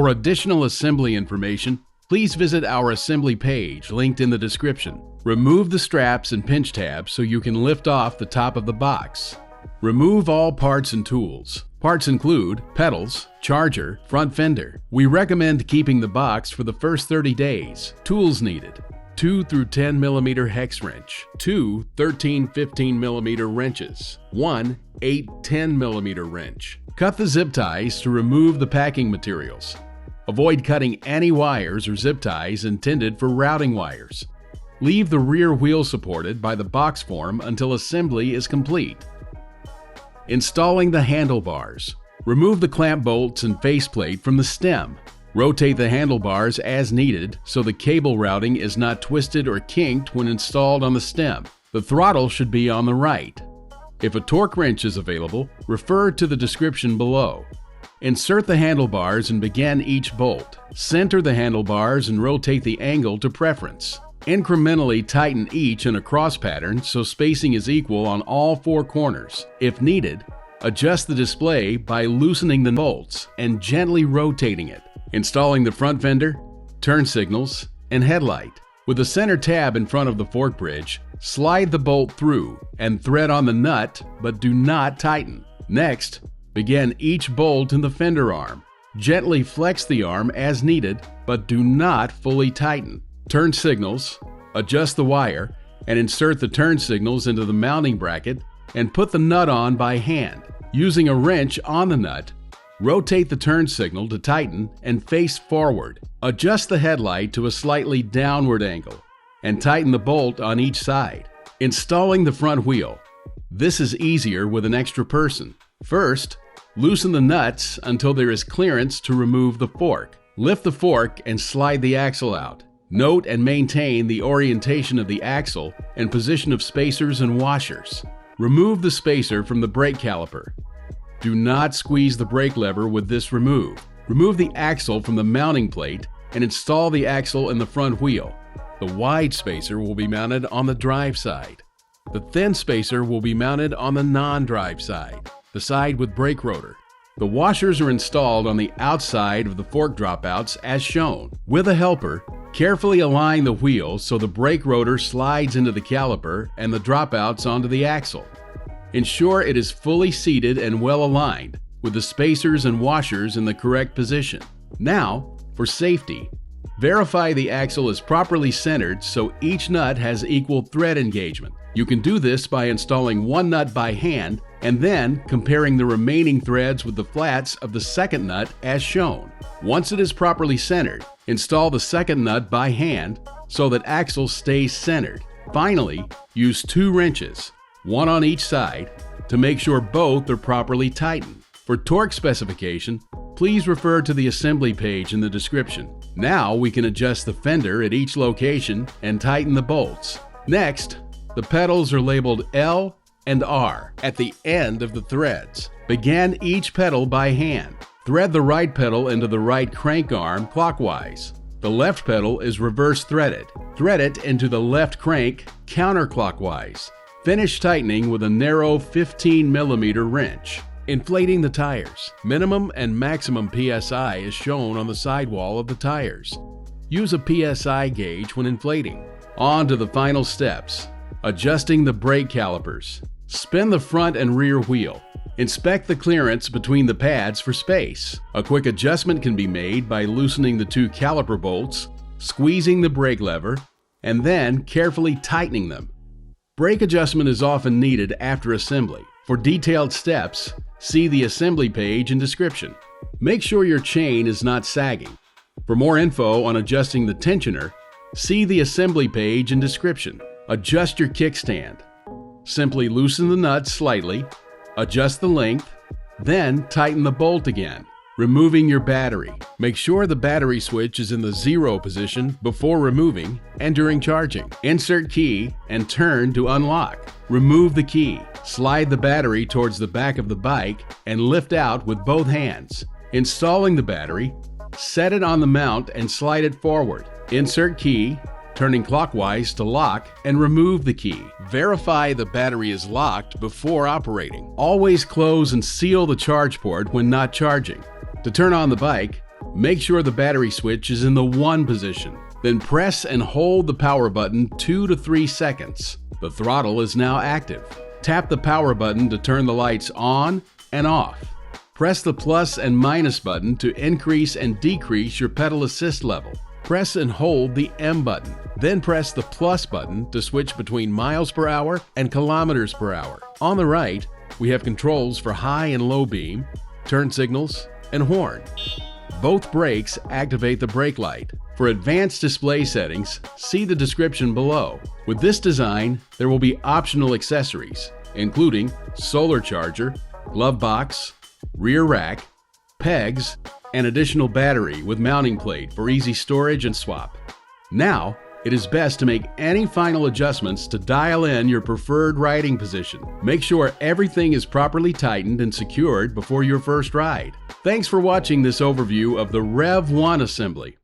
For additional assembly information, please visit our assembly page linked in the description. Remove the straps and pinch tabs so you can lift off the top of the box. Remove all parts and tools. Parts include pedals, charger, front fender. We recommend keeping the box for the first 30 days. Tools needed: 2 through 10 mm hex wrench, 2 13-15 mm wrenches, 1 8-10 mm wrench. Cut the zip ties to remove the packing materials. Avoid cutting any wires or zip ties intended for routing wires. Leave the rear wheel supported by the box form until assembly is complete. Installing the handlebars. Remove the clamp bolts and faceplate from the stem. Rotate the handlebars as needed so the cable routing is not twisted or kinked when installed on the stem. The throttle should be on the right. If a torque wrench is available, refer to the description below. Insert the handlebars and begin each bolt. Center the handlebars and rotate the angle to preference. Incrementally tighten each in a cross pattern so spacing is equal on all 4 corners. If needed, adjust the display by loosening the bolts and gently rotating it. Installing the front fender, turn signals, and headlight. With the center tab in front of the fork bridge, slide the bolt through and thread on the nut, but do not tighten. Next, begin each bolt in the fender arm. Gently flex the arm as needed, but do not fully tighten. Turn signals, adjust the wire, and insert the turn signals into the mounting bracket and put the nut on by hand. Using a wrench on the nut, rotate the turn signal to tighten and face forward. Adjust the headlight to a slightly downward angle and tighten the bolt on each side. Installing the front wheel. This is easier with an extra person. First, loosen the nuts until there is clearance to remove the fork. Lift the fork and slide the axle out. Note and maintain the orientation of the axle and position of spacers and washers. Remove the spacer from the brake caliper. Do not squeeze the brake lever with this remove. Remove the axle from the mounting plate and install the axle in the front wheel. The wide spacer will be mounted on the drive side. The thin spacer will be mounted on the non-drive side, the side with brake rotor. The washers are installed on the outside of the fork dropouts as shown. With a helper, carefully align the wheel so the brake rotor slides into the caliper and the dropouts onto the axle. Ensure it is fully seated and well aligned, with the spacers and washers in the correct position. Now, for safety, verify the axle is properly centered so each nut has equal thread engagement. You can do this by installing one nut by hand and then comparing the remaining threads with the flats of the second nut as shown. Once it is properly centered, install the second nut by hand so that axle stays centered. Finally, use 2 wrenches, one on each side, to make sure both are properly tightened. For torque specification, please refer to the assembly page in the description. Now we can adjust the fender at each location and tighten the bolts. Next, the pedals are labeled L and R at the end of the threads. Begin each pedal by hand. Thread the right pedal into the right crank arm clockwise. The left pedal is reverse threaded. Thread it into the left crank counterclockwise. Finish tightening with a narrow 15 mm wrench. Inflating the tires. Minimum and maximum PSI is shown on the sidewall of the tires. Use a PSI gauge when inflating. On to the final steps. Adjusting the brake calipers. Spin the front and rear wheel. Inspect the clearance between the pads for space. A quick adjustment can be made by loosening the 2 caliper bolts, squeezing the brake lever, and then carefully tightening them. Brake adjustment is often needed after assembly. For detailed steps, see the assembly page and description. Make sure your chain is not sagging. For more info on adjusting the tensioner, see the assembly page and description. Adjust your kickstand. Simply loosen the nuts slightly, adjust the length, then tighten the bolt again. Removing your battery. Make sure the battery switch is in the 0 position before removing and during charging. Insert key and turn to unlock. Remove the key. Slide the battery towards the back of the bike and lift out with both hands. Installing the battery, set it on the mount and slide it forward. Insert key, turning clockwise to lock, and remove the key. Verify the battery is locked before operating. Always close and seal the charge port when not charging. To turn on the bike, Make sure the battery switch is in the 1 position. Then press and hold the power button 2 to 3 seconds. The throttle is now active. Tap the power button to turn the lights on and off. Press the plus and minus button to increase and decrease your pedal assist level. Press and hold the M button. Then press the plus button to switch between miles per hour and kilometers per hour. On the right, we have controls for high and low beam, turn signals, and horn. Both brakes activate the brake light. For advanced display settings, see the description below. With this design, there will be optional accessories, including solar charger, glove box, rear rack, pegs, and additional battery with mounting plate for easy storage and swap. Now, it is best to make any final adjustments to dial in your preferred riding position. Make sure everything is properly tightened and secured before your first ride. Thanks for watching this overview of the REV1 assembly.